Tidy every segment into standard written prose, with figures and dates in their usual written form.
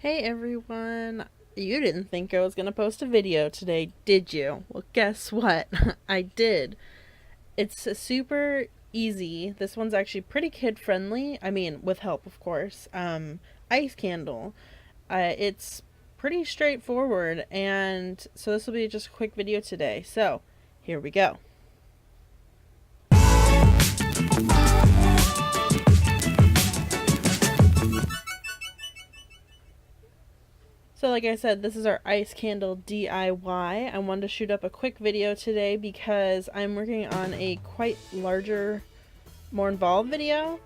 Hey everyone! You didn't think I was going to post a video today, did you? Well, guess what? I did. It's super easy. This one's actually pretty kid friendly. I mean, with help, of course. Ice candle. It's pretty straightforward, and so this will be just a quick video today. So, here we go. So like I said, this is our ice candle DIY. I wanted to shoot up a quick video today because I'm working on a quite larger, more involved video.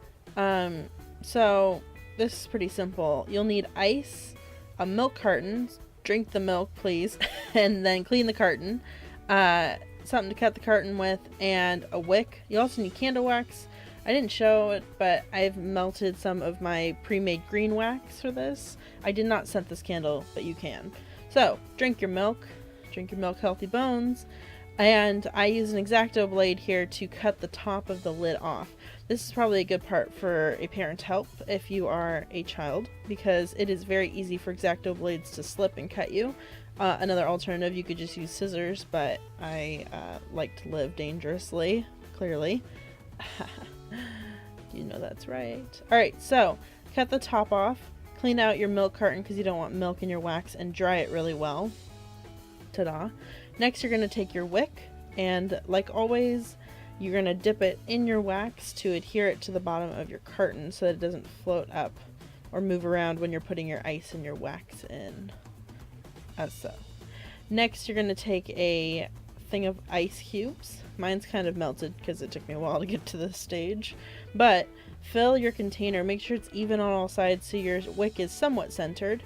So this is pretty simple. You'll need ice, a milk carton, drink the milk please, and then clean the carton, something to cut the carton with, and a wick. You also need candle wax. I didn't show it, but I've melted some of my pre-made green wax for this. I did not scent this candle, but you can. So, drink your milk, healthy bones, and I use an X-Acto blade here to cut the top of the lid off. This is probably a good part for a parent's help if you are a child, because it is very easy for X-Acto blades to slip and cut you. Another alternative, you could just use scissors, but I like to live dangerously, clearly. You know that's right. Alright, so cut the top off, clean out your milk carton because you don't want milk in your wax, and dry it really well. Ta-da. Next you're going to take your wick, and like always you're going to dip it in your wax to adhere it to the bottom of your carton so that it doesn't float up or move around when you're putting your ice and your wax in, as so. Next you're going to take a thing of ice cubes. Mine's kind of melted because it took me a while to get to this stage, but fill your container, make sure it's even on all sides so your wick is somewhat centered.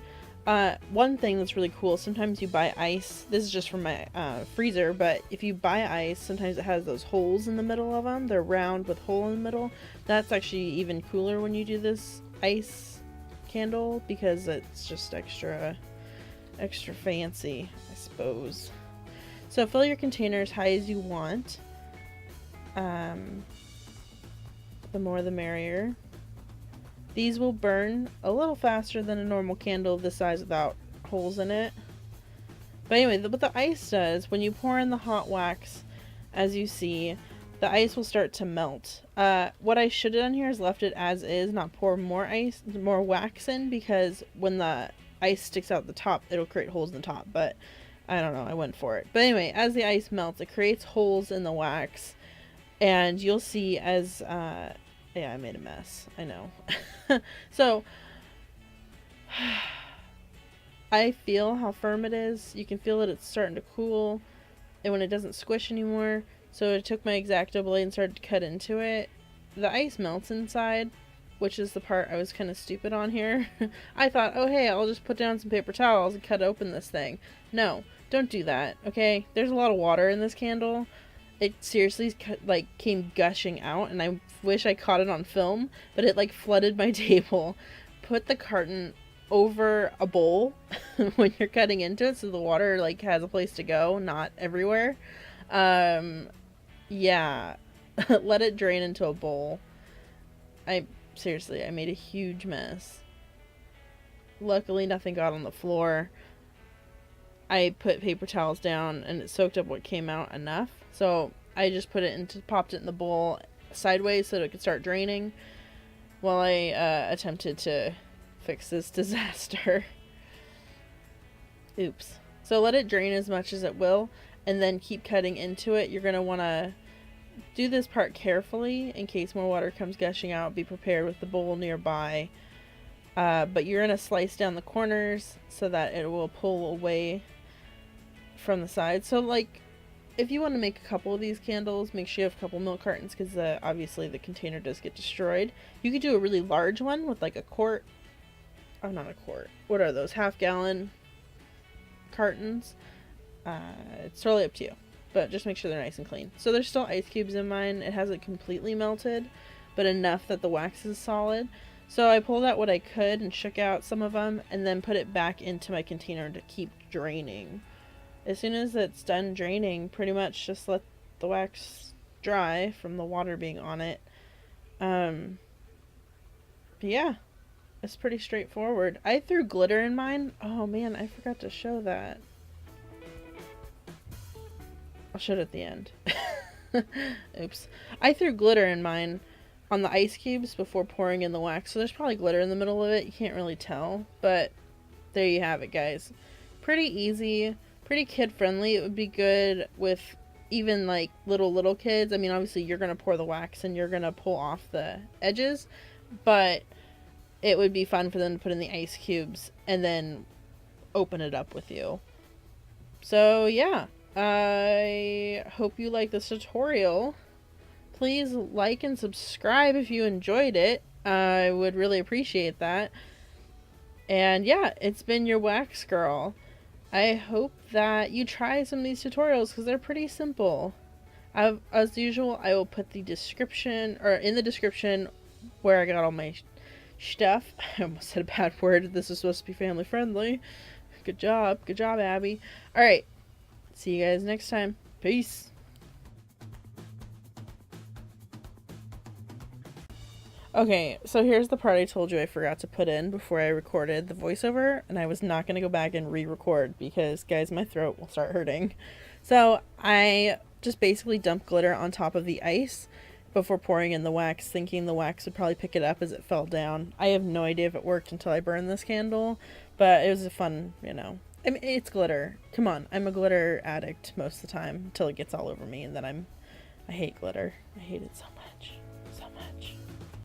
One thing that's really cool, sometimes you buy ice, this is just from my freezer, but if you buy ice, sometimes it has those holes in the middle of them. They're round with hole in the middle. That's actually even cooler when you do this ice candle because it's just extra fancy, I suppose. So fill your container as high as you want. The more the merrier. These will burn a little faster than a normal candle this size without holes in it. But anyway, what the ice does, when you pour in the hot wax, as you see, the ice will start to melt. What I should have done here is left it as is, not pour more wax in, because when the ice sticks out the top, it'll create holes in the top, but I don't know, I went for it. But anyway, as the ice melts, it creates holes in the wax, and you'll see as, yeah, I made a mess, I know. So, I feel how firm it is. You can feel that it's starting to cool, and when it doesn't squish anymore, so I took my X-Acto blade and started to cut into it. The ice melts inside, which is the part I was kind of stupid on here. I thought, oh hey, I'll just put down some paper towels and cut open this thing. No, don't do that, okay? There's a lot of water in this candle. It seriously came gushing out, and I wish I caught it on film, but it flooded my table. Put the carton over a bowl when you're cutting into it so the water has a place to go, not everywhere. Yeah. Let it drain into a bowl. Seriously, I made a huge mess. Luckily, nothing got on the floor. I put paper towels down and it soaked up what came out enough. So I just popped it in the bowl sideways so that it could start draining while I attempted to fix this disaster. Oops. So let it drain as much as it will, and then keep cutting into it. You're going to want to do this part carefully in case more water comes gushing out. Be prepared with the bowl nearby. But you're going to slice down the corners so that it will pull away from the side. So if you want to make a couple of these candles, make sure you have a couple milk cartons because obviously the container does get destroyed. You could do a really large one with a quart. Oh, not a quart. What are those? Half-gallon cartons. It's totally up to you. But just make sure they're nice and clean. So there's still ice cubes in mine. It hasn't completely melted, but enough that the wax is solid. So I pulled out what I could and shook out some of them and then put it back into my container to keep draining. As soon as it's done draining, pretty much just let the wax dry from the water being on it. But yeah, It's pretty straightforward. I threw glitter in mine. Oh man, I forgot to show that. I'll show it at the end. Oops. I threw glitter in mine on the ice cubes before pouring in the wax, so there's probably glitter in the middle of it. You can't really tell, but there you have it, guys. Pretty easy, pretty kid friendly. It would be good with even like little kids. I mean, obviously you're gonna pour the wax and you're gonna pull off the edges, but it would be fun for them to put in the ice cubes and then open it up with you. So yeah, I hope you like this tutorial. Please like and subscribe if you enjoyed it. I would really appreciate that. And yeah, it's been your wax girl. I hope that you try some of these tutorials because they're pretty simple. As usual, I will put the description, or in the description, where I got all my stuff. I almost said a bad word. This is supposed to be family friendly. Good job, Abby. Alright, see you guys next time. Peace. Okay, so here's the part I told you I forgot to put in before I recorded the voiceover, and I was not going to go back and re-record because, guys, my throat will start hurting. So I just basically dumped glitter on top of the ice before pouring in the wax, thinking the wax would probably pick it up as it fell down. I have no idea if it worked until I burned this candle, but it was a fun, you know. I mean, it's glitter. Come on, I'm a glitter addict most of the time until it gets all over me, and then I hate glitter. I hate it so much.